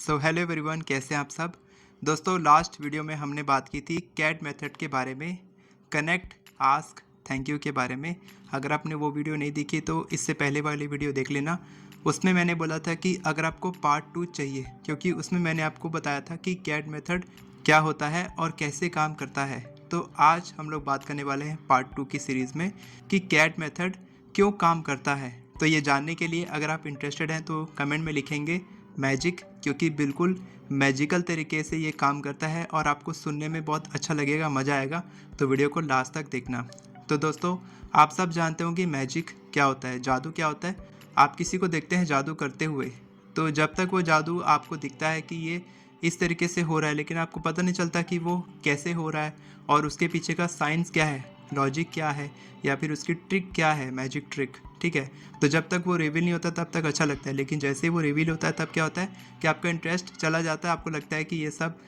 Hello everyone, कैसे हैं आप सब। दोस्तों, लास्ट वीडियो में हमने बात की थी कैट मेथड के बारे में, कनेक्ट, आस्क, थैंक यू के बारे में। अगर आपने वो वीडियो नहीं देखी तो इससे पहले वाली वीडियो देख लेना। उसमें मैंने बोला था कि अगर आपको पार्ट 2 चाहिए, क्योंकि उसमें मैंने आपको बताया था कि कैट मेथड क्या होता है और कैसे काम करता है। तो आज हम लोग बात करने वाले हैं पार्ट 2 की सीरीज़ में कि कैट मेथड क्यों काम करता है। तो ये जानने के लिए अगर आप इंटरेस्टेड हैं तो कमेंट में लिखेंगे मैजिक, क्योंकि बिल्कुल मैजिकल तरीके से ये काम करता है और आपको सुनने में बहुत अच्छा लगेगा, मज़ा आएगा। तो वीडियो को लास्ट तक देखना। तो दोस्तों, आप सब जानते हो कि मैजिक क्या होता है, जादू क्या होता है। आप किसी को देखते हैं जादू करते हुए, तो जब तक वो जादू आपको दिखता है कि ये इस तरीके से हो रहा है, लेकिन आपको पता नहीं चलता कि वो कैसे हो रहा है और उसके पीछे का साइंस क्या है, लॉजिक क्या है, या फिर उसकी ट्रिक क्या है, मैजिक ट्रिक। ठीक है, तो जब तक वो रिवील नहीं होता तब तक अच्छा लगता है, लेकिन जैसे ही वो रिवील होता है तब क्या होता है कि आपका इंटरेस्ट चला जाता है। आपको लगता है कि ये सब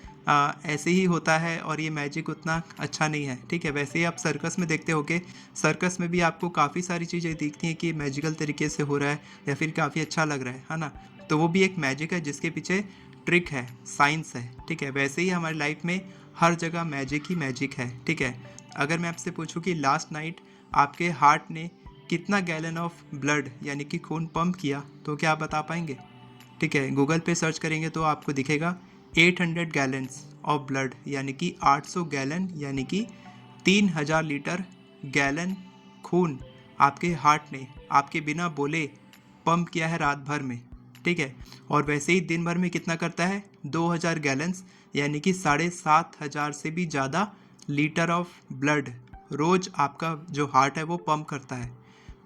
ऐसे ही होता है और ये मैजिक उतना अच्छा नहीं है। ठीक है, वैसे ही आप सर्कस में देखते होगे, सर्कस में भी आपको काफ़ी सारी चीज़ें दिखती हैं कि मैजिकल तरीके से हो रहा है या फिर काफ़ी अच्छा लग रहा है ना। तो वो भी एक मैजिक है जिसके पीछे ट्रिक है, साइंस है। ठीक है, वैसे ही हमारी लाइफ में हर जगह मैजिक ही मैजिक है। ठीक है, अगर मैं आपसे पूछूं कि लास्ट नाइट आपके हार्ट ने कितना गैलन ऑफ ब्लड यानी कि खून पंप किया, तो क्या आप बता पाएंगे। ठीक है, गूगल पे सर्च करेंगे तो आपको दिखेगा 800 गैलन्स ऑफ ब्लड, यानी कि 800 गैलन, यानी कि 3000 लीटर गैलन खून आपके हार्ट ने आपके बिना बोले पंप किया है रात भर में। ठीक है, और वैसे ही दिन भर में कितना करता है, 2000 गैलन्स, यानी कि 7500 से भी ज़्यादा लीटर ऑफ ब्लड रोज़ आपका जो हार्ट है वो पंप करता है।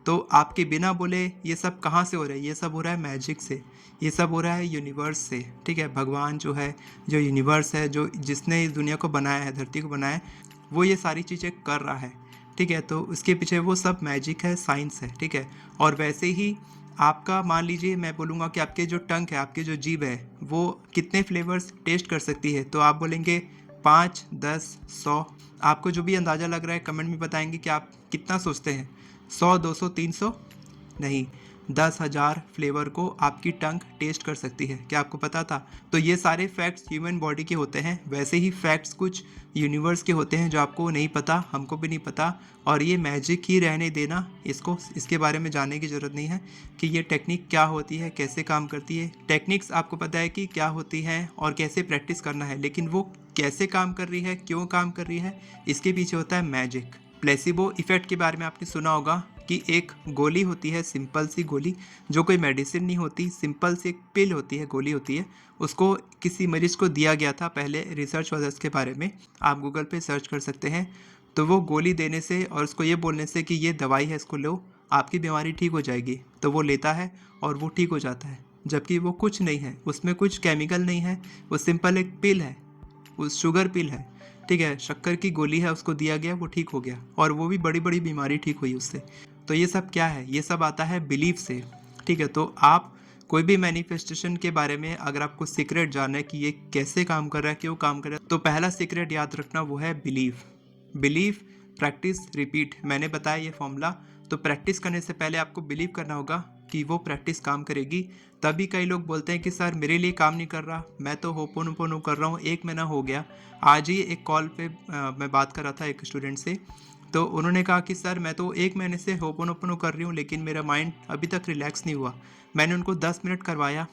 तो आपके बिना बोले ये सब कहाँ से हो रहा है, ये सब हो रहा है मैजिक से, ये सब हो रहा है यूनिवर्स से। ठीक है, भगवान जो है, जो यूनिवर्स है, जो जिसने इस दुनिया को बनाया है, धरती को बनाया है, वो ये सारी चीज़ें कर रहा है। ठीक है, तो उसके पीछे वो सब मैजिक है, साइंस है। ठीक है, और वैसे ही आपका मान लीजिए मैं बोलूँगा कि आपके जो टंग है, आपकी जो जीभ है, वो कितने फ्लेवर्स टेस्ट कर सकती है, तो आप बोलेंगे 5, 10, 100। आपको जो भी अंदाज़ा लग रहा है कमेंट में बताएंगे कि आप कितना सोचते हैं, 100, 200, 300, नहीं, 10,000 फ्लेवर को आपकी टंग टेस्ट कर सकती है। क्या आपको पता था। तो ये सारे फैक्ट्स ह्यूमन बॉडी के होते हैं, वैसे ही फैक्ट्स कुछ यूनिवर्स के होते हैं जो आपको नहीं पता, हमको भी नहीं पता, और ये मैजिक ही रहने देना। इसको इसके बारे में जानने की ज़रूरत नहीं है कि ये टेक्निक क्या होती है, कैसे काम करती है। टेक्निक्स आपको पता है कि क्या होती हैं और कैसे प्रैक्टिस करना है, लेकिन वो कैसे काम कर रही है, क्यों काम कर रही है, इसके पीछे होता है मैजिक। प्लेसिबो इफ़ेक्ट के बारे में आपने सुना होगा कि एक गोली होती है, सिंपल सी गोली, जो कोई मेडिसिन नहीं होती, सिंपल सी एक पिल होती है, गोली होती है। उसको किसी मरीज को दिया गया था पहले, रिसर्च वाला इसके बारे में आप गूगल पे सर्च कर सकते हैं। तो वो गोली देने से और उसको ये बोलने से कि ये दवाई है, इसको लो, आपकी बीमारी ठीक हो जाएगी, तो वो लेता है और वो ठीक हो जाता है। जबकि वो कुछ नहीं है, उसमें कुछ केमिकल नहीं है, वो सिंपल एक पिल है, उस शुगर पिल है। ठीक है, शक्कर की गोली है, उसको दिया गया, वो ठीक हो गया, और वो भी बड़ी बड़ी बीमारी ठीक हुई उससे। तो ये सब क्या है, ये सब आता है बिलीफ से। ठीक है, तो आप कोई भी मैनिफेस्टेशन के बारे में अगर आपको सीक्रेट जानना है कि ये कैसे काम कर रहा है, क्यों काम कर रहा है, तो पहला सीक्रेट याद रखना, वो है बिलीफ। Belief, practice, repeat. मैंने बताया ये फॉर्मूला। तो प्रैक्टिस करने से पहले आपको बिलीव करना होगा कि वो प्रैक्टिस काम करेगी। तभी कई लोग बोलते हैं कि सर मेरे लिए काम नहीं कर रहा, मैं तो होपोनोपोनो कर रहा हूँ, 1 महीना हो गया। आज ही एक कॉल पे मैं बात कर रहा था एक स्टूडेंट से, तो उन्होंने कहा कि सर मैं तो 1 महीने से होपोनोपोनो कर रही हूँ, लेकिन मेरा माइंड अभी तक रिलैक्स नहीं हुआ। मैंने उनको 10 मिनट करवाया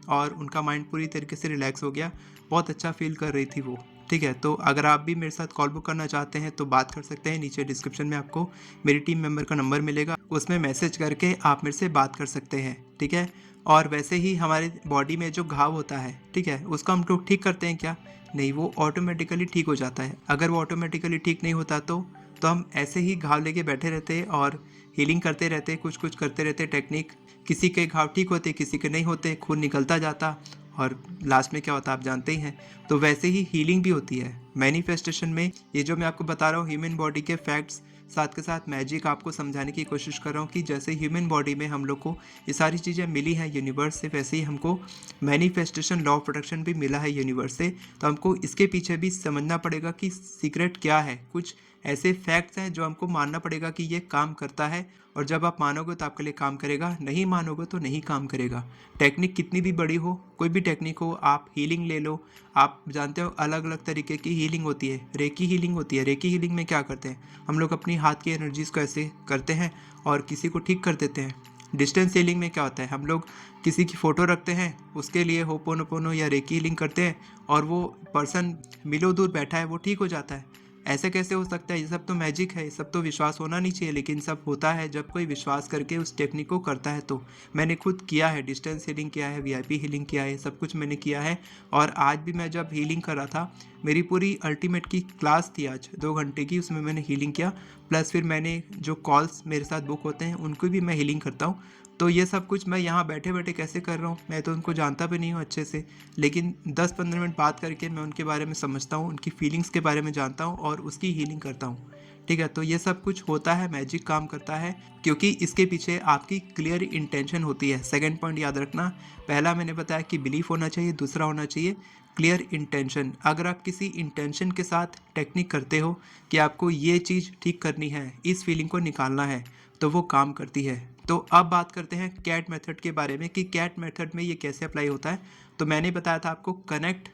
और उनका माइंड पूरी तरीके से रिलैक्स हो गया, बहुत अच्छा फील कर रही थी वो। ठीक है, तो अगर आप भी मेरे साथ कॉल बुक करना चाहते हैं तो बात कर सकते हैं। नीचे डिस्क्रिप्शन में आपको मेरी टीम मेंबर का नंबर मिलेगा, उसमें मैसेज करके आप मेरे से बात कर सकते हैं। ठीक है, और वैसे ही हमारे बॉडी में जो घाव होता है, ठीक है, उसको हम लोग ठीक करते हैं क्या, नहीं, वो ऑटोमेटिकली ठीक हो जाता है। अगर वो ऑटोमेटिकली ठीक नहीं होता तो हम ऐसे ही घाव लेके बैठे रहते और हीलिंग करते रहते, कुछ कुछ करते रहते टेक्निक, किसी के घाव ठीक होते, किसी के नहीं होते, खून निकलता जाता, और लास्ट में क्या होता आप जानते ही हैं। तो वैसे ही हीलिंग भी होती है मैनिफेस्टेशन में। ये जो मैं आपको बता रहा हूँ ह्यूमन बॉडी के फैक्ट्स, साथ के साथ मैजिक आपको समझाने की कोशिश कर रहा हूँ कि जैसे ह्यूमन बॉडी में हम लोग को ये सारी चीज़ें मिली हैं यूनिवर्स से, वैसे ही हमको मैनिफेस्टेशन लॉ ऑफ प्रोडक्शन भी मिला है यूनिवर्स से। तो हमको इसके पीछे भी समझना पड़ेगा कि सीक्रेट क्या है, कुछ ऐसे फैक्ट्स हैं जो हमको मानना पड़ेगा कि ये काम करता है, और जब आप मानोगे तो आपके लिए काम करेगा, नहीं मानोगे तो नहीं काम करेगा। टेक्निक कितनी भी बड़ी हो, कोई भी टेक्निक हो, आप हीलिंग ले लो, आप जानते हो अलग अलग तरीके की हीलिंग होती है। रेकी हीलिंग होती है। रेकी हीलिंग में क्या करते हैं हम लोग, अपनी हाथ की एनर्जीज को ऐसे करते हैं और किसी को ठीक कर देते हैं। डिस्टेंस हीलिंग में क्या होता है, हम लोग किसी की फ़ोटो रखते हैं, उसके लिए होपोनोपोनो या रेकी हीलिंग करते हैं, और वो पर्सन मिलो दूर बैठा है वो ठीक हो जाता है। ऐसे कैसे हो सकता है? ये सब तो मैजिक है, ये सब तो विश्वास होना नहीं चाहिए, लेकिन सब होता है जब कोई विश्वास करके उस टेक्निक को करता है। तो मैंने खुद किया है, डिस्टेंस हीलिंग किया है, वीआईपी हीलिंग किया है, सब कुछ मैंने किया है। और आज भी मैं जब हीलिंग कर रहा था, मेरी पूरी अल्टीमेट की क्लास थी आज 2 घंटे की, उसमें मैंने हीलिंग किया, प्लस फिर मैंने जो कॉल्स मेरे साथ बुक होते हैं उनको भी मैं हीलिंग करता हूँ। तो ये सब कुछ मैं यहाँ बैठे बैठे कैसे कर रहा हूँ, मैं तो उनको जानता भी नहीं हूँ अच्छे से, लेकिन 10-15 मिनट बात करके मैं उनके बारे में समझता हूँ, उनकी फीलिंग्स के बारे में जानता हूँ और उसकी हीलिंग करता हूँ। ठीक है, तो ये सब कुछ होता है, मैजिक काम करता है, क्योंकि इसके पीछे आपकी क्लियर इंटेंशन होती है। सेकंड पॉइंट याद रखना, पहला मैंने बताया कि बिलीफ होना चाहिए, दूसरा होना चाहिए क्लियर इंटेंशन। अगर आप किसी इंटेंशन के साथ टेक्निक करते हो कि आपको ये चीज़ ठीक करनी है, इस फीलिंग को निकालना है, तो वो काम करती है। तो अब बात करते हैं कैट मेथड के बारे में कि कैट मेथड में ये कैसे अप्लाई होता है। तो मैंने बताया था आपको connect,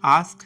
ask,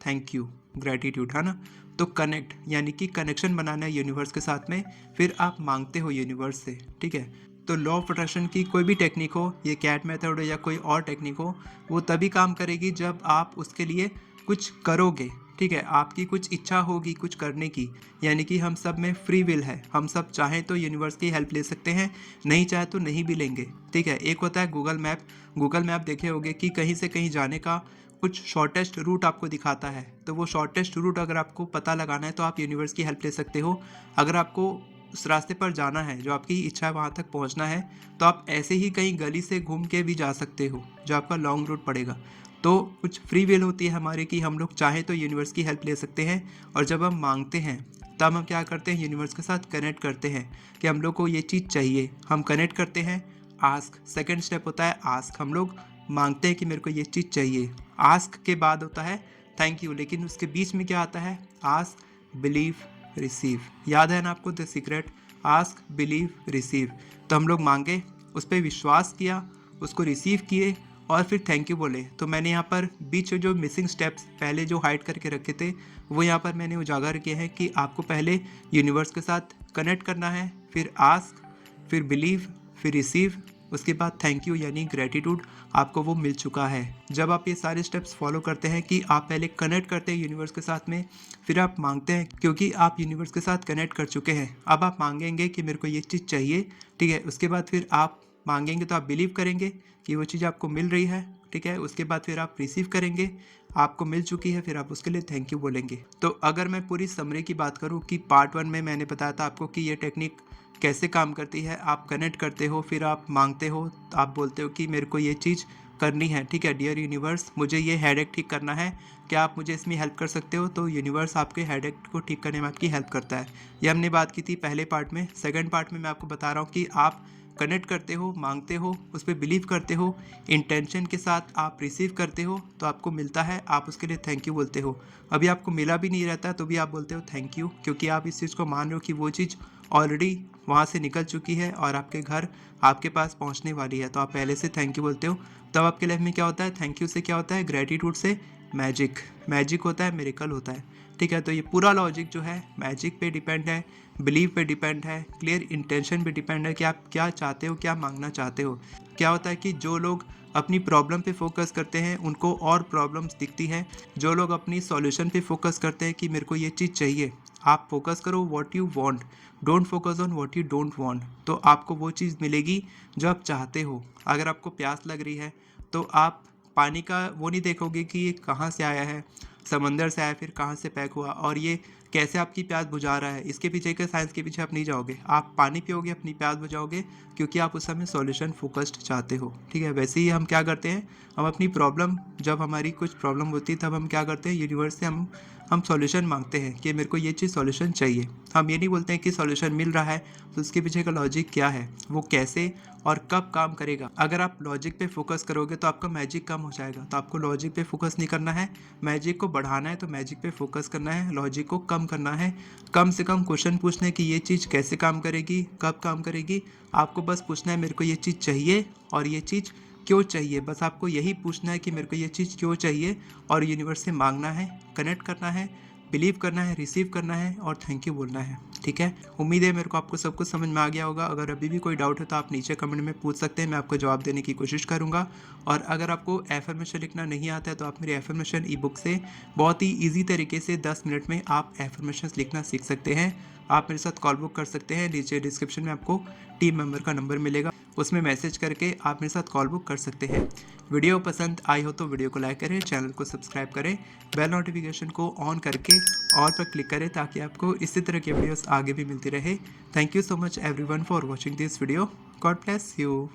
thank you, gratitude, है ना। तो कनेक्ट यानी कि कनेक्शन बनाना है यूनिवर्स के साथ में, फिर आप मांगते हो यूनिवर्स से। ठीक है, तो लॉ ऑफ अट्रैक्शन की कोई भी टेक्निक हो, ये कैट मेथड हो या कोई और टेक्निक हो, वो तभी काम करेगी जब आप उसके लिए कुछ करोगे। ठीक है, आपकी कुछ इच्छा होगी कुछ करने की, यानी कि हम सब में फ्री विल है, हम सब चाहें तो यूनिवर्स की हेल्प ले सकते हैं, नहीं चाहे तो नहीं भी लेंगे। ठीक है, एक होता है गूगल मैप। गूगल मैप देखे होगे कि कहीं से कहीं जाने का कुछ शॉर्टेस्ट रूट आपको दिखाता है, तो वो शॉर्टेस्ट रूट अगर आपको पता लगाना है तो आप यूनिवर्स की हेल्प ले सकते हो। अगर आपको उस रास्ते पर जाना है, जो आपकी इच्छा है वहाँ तक पहुँचना है, तो आप ऐसे ही कहीं गली से घूम के भी जा सकते हो, जो आपका लॉन्ग रूट पड़ेगा। तो कुछ फ्री विल होती है हमारी कि हम लोग चाहें तो यूनिवर्स की हेल्प ले सकते हैं। और जब हम मांगते हैं तब हम क्या करते हैं, यूनिवर्स के साथ कनेक्ट करते हैं कि हम लोग को ये चीज़ चाहिए, हम कनेक्ट करते हैं। आस्क, सेकंड स्टेप होता है आस्क, हम लोग मांगते हैं कि मेरे को ये चीज़ चाहिए। आस्क के बाद होता है थैंक यू, लेकिन उसके बीच में क्या आता है, आस्क, बिलीव, रिसीव। याद है ना आपको the secret, ask, believe, receive. तो हम लोग मांगे, उस पर विश्वास किया, उसको रिसीव किए और फिर थैंक यू बोले। तो मैंने यहाँ पर बीच जो मिसिंग स्टेप्स पहले जो हाइड करके रखे थे, वो यहाँ पर मैंने उजागर किए हैं कि आपको पहले यूनिवर्स के साथ कनेक्ट करना है, फिर आस्क, फिर बिलीव, फिर रिसीव, उसके बाद थैंक यू यानी ग्रेटिट्यूड, आपको वो मिल चुका है। जब आप ये सारे स्टेप्स फॉलो करते हैं कि आप पहले कनेक्ट करते हैं यूनिवर्स के साथ में, फिर आप मांगते हैं, क्योंकि आप यूनिवर्स के साथ कनेक्ट कर चुके हैं, अब आप मांगेंगे कि मेरे को ये चीज़ चाहिए। ठीक है, उसके बाद फिर आप मांगेंगे तो आप बिलीव करेंगे कि वो चीज़ आपको मिल रही है। ठीक है, उसके बाद फिर आप रिसीव करेंगे, आपको मिल चुकी है, फिर आप उसके लिए थैंक यू बोलेंगे। तो अगर मैं पूरी समरी की बात करूँ कि पार्ट 1 में मैंने बताया था आपको कि ये टेक्निक कैसे काम करती है। आप कनेक्ट करते हो, फिर आप मांगते हो, आप बोलते हो कि मेरे को ये चीज़ करनी है। ठीक है, डियर यूनिवर्स मुझे ये हेडेक ठीक करना है, क्या आप मुझे इसमें हेल्प कर सकते हो। तो यूनिवर्स आपके हेडेक को ठीक करने में आपकी हेल्प करता है। ये हमने बात की थी पहले पार्ट में। सेकंड पार्ट में मैं आपको बता रहा हूँ कि आप कनेक्ट करते हो, मांगते हो, उस पर बिलीव करते हो, इंटेंशन के साथ आप रिसीव करते हो, तो आपको मिलता है, आप उसके लिए थैंक यू बोलते हो। अभी आपको मिला भी नहीं रहता तो भी आप बोलते हो थैंक यू, क्योंकि आप इस चीज़ को मान रहे हो कि वो चीज़ ऑलरेडी वहाँ से निकल चुकी है और आपके घर आपके पास पहुँचने वाली है, तो आप पहले से थैंक यू बोलते हो। तब आपके लाइफ में क्या होता है, थैंक यू से क्या होता है, ग्रेटिट्यूड से मैजिक, मैजिक होता है, मिरेकल होता है। ठीक है, तो ये पूरा लॉजिक जो है मैजिक पे डिपेंड है, बिलीव पे डिपेंड है, क्लियर इंटेंशन पे डिपेंड है कि आप क्या चाहते हो, क्या मांगना चाहते हो। क्या होता है कि जो लोग अपनी प्रॉब्लम पे फोकस करते हैं उनको और प्रॉब्लम्स दिखती हैं, जो लोग अपनी सॉल्यूशन पे फोकस करते हैं कि मेरे को ये चीज़ चाहिए, आप फोकस करो what you want, don't focus on what you don't want, तो आपको वो चीज़ मिलेगी जो आप चाहते हो। अगर आपको प्यास लग रही है तो आप पानी का वो नहीं देखोगे कि ये कहाँ से आया है, समंदर से आया, फिर कहाँ से पैक हुआ और ये कैसे आपकी प्यास बुझा रहा है, इसके पीछे के साइंस के पीछे आप नहीं जाओगे, आप पानी पियोगे, अपनी प्यास बुझाओगे, क्योंकि आप उस समय सॉल्यूशन फोकस्ड चाहते हो। ठीक है, वैसे ही हम क्या करते हैं, हम अपनी प्रॉब्लम जब हमारी कुछ प्रॉब्लम होती है तब हम क्या करते हैं, यूनिवर्स से हम सॉल्यूशन मांगते हैं कि मेरे को ये चीज़ सॉल्यूशन चाहिए। हम ये नहीं बोलते हैं कि सॉल्यूशन मिल रहा है तो उसके पीछे का लॉजिक क्या है, वो कैसे और कब काम करेगा। अगर आप लॉजिक पे फोकस करोगे तो आपका मैजिक कम हो जाएगा। तो आपको लॉजिक पे फोकस नहीं करना है, मैजिक को बढ़ाना है तो मैजिक पे फोकस करना है, लॉजिक को कम करना है। कम से कम क्वेश्चन पूछना है कि ये चीज़ कैसे काम करेगी, कब काम करेगी। आपको बस पूछना है मेरे को ये चीज़ चाहिए और ये चीज़ क्यों चाहिए। बस आपको यही पूछना है कि मेरे को ये चीज़ क्यों चाहिए, और यूनिवर्स से मांगना है, कनेक्ट करना है, बिलीव करना है, रिसीव करना है और थैंक यू बोलना है। ठीक है, उम्मीद है मेरे को आपको सब कुछ समझ में आ गया होगा। अगर अभी भी कोई डाउट है तो आप नीचे कमेंट में पूछ सकते हैं, मैं आपको जवाब देने की कोशिश करूंगा। और अगर आपको एफर्मेशन लिखना नहीं आता है तो आप मेरी एफर्मेशन ई बुक से बहुत ही ईजी तरीके से 10 मिनट में आप एफर्मेशन लिखना सीख सकते हैं। आप मेरे साथ कॉल बुक कर सकते हैं, नीचे डिस्क्रिप्शन में आपको टीम मेंबर का नंबर मिलेगा, उसमें मैसेज करके आप मेरे साथ कॉल बुक कर सकते हैं। वीडियो पसंद आई हो तो वीडियो को लाइक करें, चैनल को सब्सक्राइब करें, बेल नोटिफिकेशन को ऑन करके ऑल पर क्लिक करें ताकि आपको इसी तरह के वीडियोस आगे भी मिलती रहे। Thank you so much everyone for watching this video. God bless you.